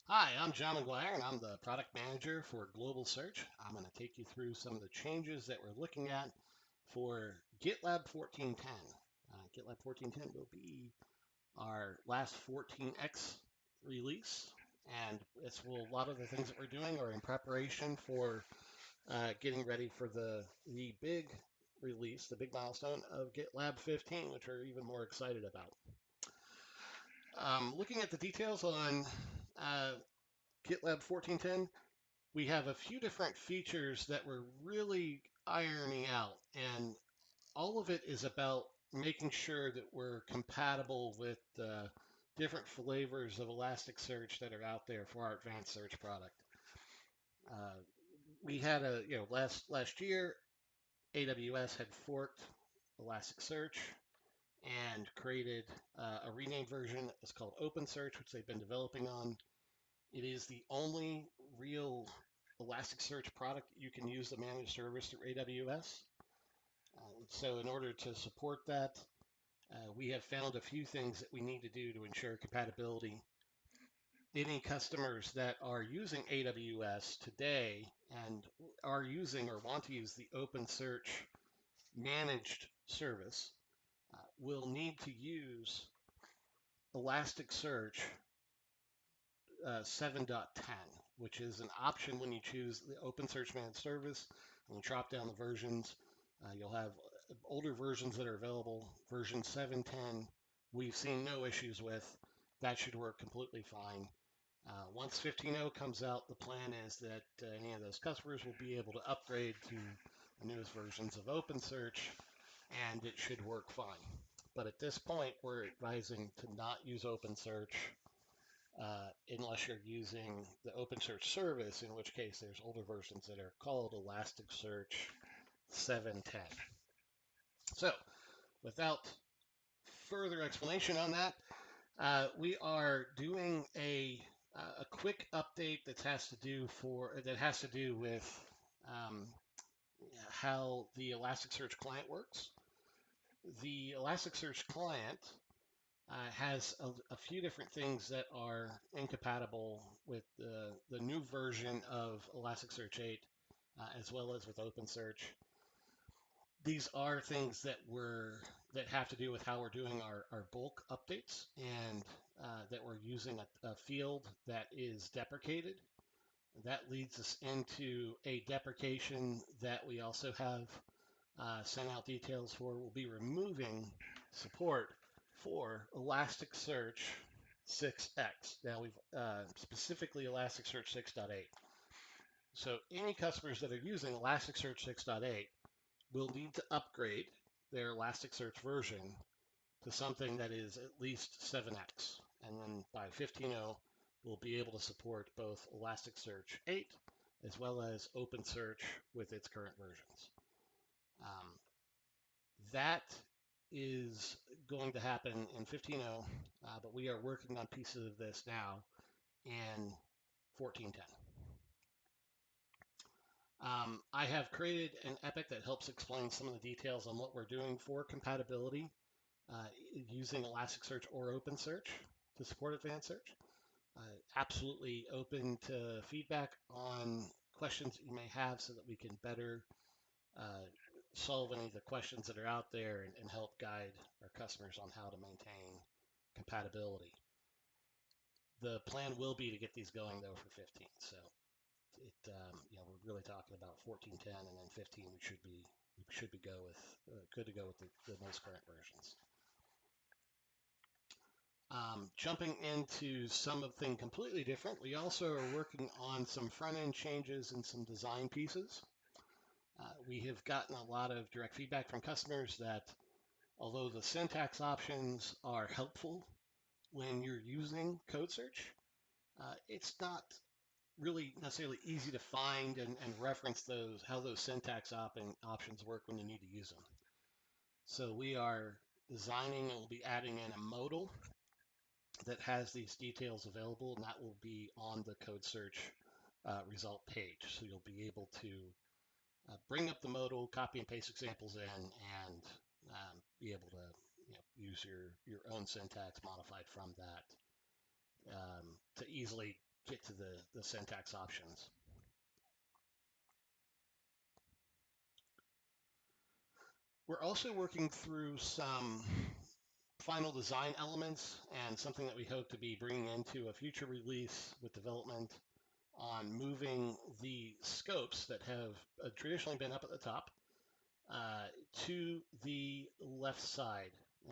Hi, I'm John McGuire, and I'm the product manager for Global Search. I'm going to take you through some of the changes that we're looking at for GitLab 1410. GitLab 1410 will be our last 14x release, and a lot of the things that we're doing are in preparation for getting ready for the big release, the big milestone of GitLab 15, which we're even more excited about. Looking at the details on GitLab 1410, we have a few different features that we're really ironing out, and all of it is about making sure that we're compatible with the different flavors of Elasticsearch that are out there for our advanced search product. We had last year, AWS had forked Elasticsearch and created a renamed version that's called OpenSearch, which they've been developing on. It is the only real Elasticsearch product you can use the managed service through AWS. So in order to support that, we have found a few things that we need to do to ensure compatibility. Any customers that are using AWS today and are using or want to use the OpenSearch managed service will need to use Elasticsearch 7.10, which is an option when you choose the OpenSearch managed service. When you drop down the versions, you'll have older versions that are available. Version 7.10, we've seen no issues with. That should work completely fine. Once 15.0 comes out, the plan is that any of those customers will be able to upgrade to the newest versions of OpenSearch, and it should work fine. But at this point, we're advising to not use OpenSearch unless you're using the OpenSearch service, in which case there's older versions that are called Elasticsearch 7.10. So without further explanation on that, we are doing a quick update that has to do with how the Elasticsearch client works. The Elasticsearch client has a few different things that are incompatible with the new version of Elasticsearch 8, as well as with OpenSearch. These are things that have to do with how we're doing our bulk updates, and that we're using a field that is deprecated. That leads us into a deprecation that we also have sent out details for. We'll be removing support for Elasticsearch 6x. Now we've specifically Elasticsearch 6.8. So any customers that are using Elasticsearch 6.8 will need to upgrade their Elasticsearch version to something that is at least 7x. And then by 15.0, we'll be able to support both Elasticsearch 8 as well as OpenSearch with its current versions. That is going to happen in 15.0, but we are working on pieces of this now in 14.10. I have created an epic that helps explain some of the details on what we're doing for compatibility using Elasticsearch or OpenSearch to support advanced search. Absolutely open to feedback on questions that you may have so that we can better solve any of the questions that are out there and help guide our customers on how to maintain compatibility. The plan will be to get these going though for 15. So we're really talking about 14.10, and then 15 we should be good to go with the most current versions. Jumping into something completely different, we also are working on some front-end changes and some design pieces. We have gotten a lot of direct feedback from customers that although the syntax options are helpful when you're using code search, it's not really necessarily easy to find and reference how those syntax options work when you need to use them. So we are designing and we'll be adding in a modal that has these details available, and that will be on the code search result page. So you'll be able to bring up the modal, copy and paste examples in, and be able to use your own syntax modified from that to easily get to the syntax options. We're also working through some final design elements and something that we hope to be bringing into a future release with development on moving the scopes that have traditionally been up at the top to the left side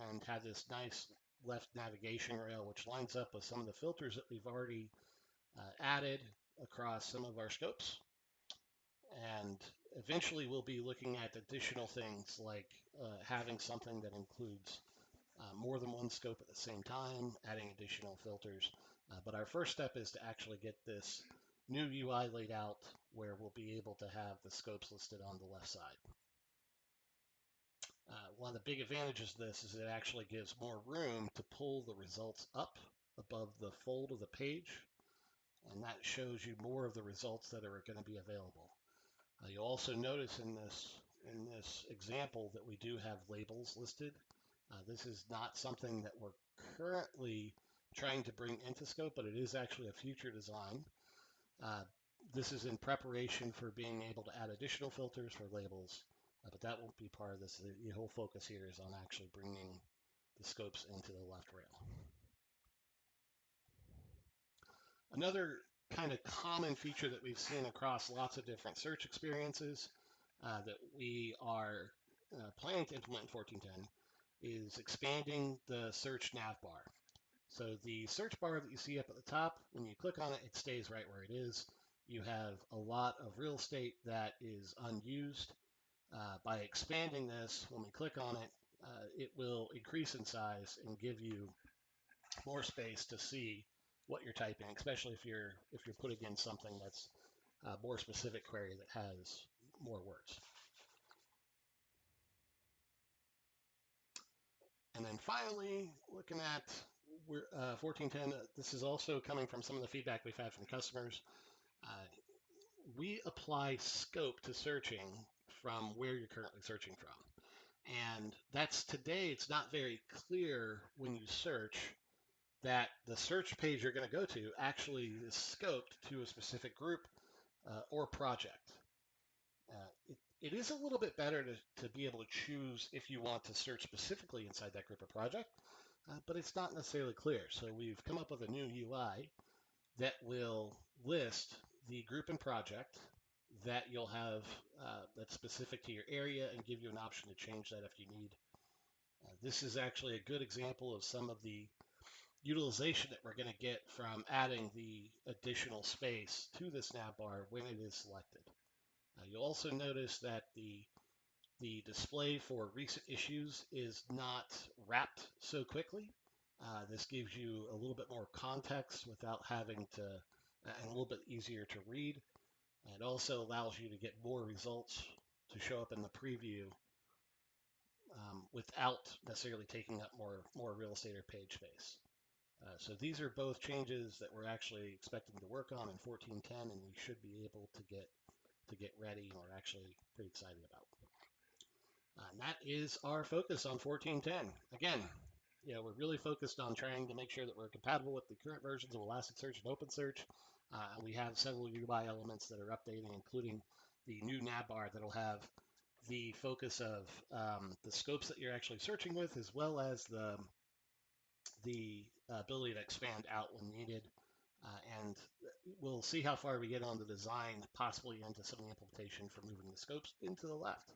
and have this nice left navigation rail, which lines up with some of the filters that we've already added across some of our scopes. And eventually we'll be looking at additional things like having something that includes more than one scope at the same time, adding additional filters. But our first step is to actually get this new UI laid out where we'll be able to have the scopes listed on the left side. One of the big advantages of this is it actually gives more room to pull the results up above the fold of the page, and that shows you more of the results that are going to be available. You'll also notice in this example that we do have labels listed. This is not something that we're currently trying to bring into scope, but it is actually a future design. This is in preparation for being able to add additional filters for labels, but that won't be part of this. The whole focus here is on actually bringing the scopes into the left rail. Another kind of common feature that we've seen across lots of different search experiences that we are planning to implement in 14.10 is expanding the Search Nav Bar. So the search bar that you see up at the top, when you click on it, it stays right where it is. You have a lot of real estate that is unused. By expanding this, when we click on it, it will increase in size and give you more space to see what you're typing, especially if you're putting in something that's a more specific query that has more words. And then finally, looking at 14.10, this is also coming from some of the feedback we've had from customers. We apply scope to searching from where you're currently searching from. And that's today, it's not very clear when you search that the search page you're going to go to actually is scoped to a specific group or project. It is a little bit better to be able to choose if you want to search specifically inside that group or project, but it's not necessarily clear. So we've come up with a new UI that will list the group and project that you'll have that's specific to your area and give you an option to change that if you need. This is actually a good example of some of the utilization that we're going to get from adding the additional space to this nav bar when it is selected. You'll also notice that the display for recent issues is not wrapped so quickly. This gives you a little bit more context without having to, and a little bit easier to read. It also allows you to get more results to show up in the preview without necessarily taking up more real estate or page space. So these are both changes that we're actually expecting to work on in 14.10, and we should be able to get ready. And we're actually pretty excited about. And that is our focus on 14.10. Again, we're really focused on trying to make sure that we're compatible with the current versions of Elasticsearch and OpenSearch. We have several UI elements that are updating, including the new nav bar that'll have the focus of the scopes that you're actually searching with, as well as the ability to expand out when needed. And we'll see how far we get on the design, possibly into some of the implementation for moving the scopes into the left.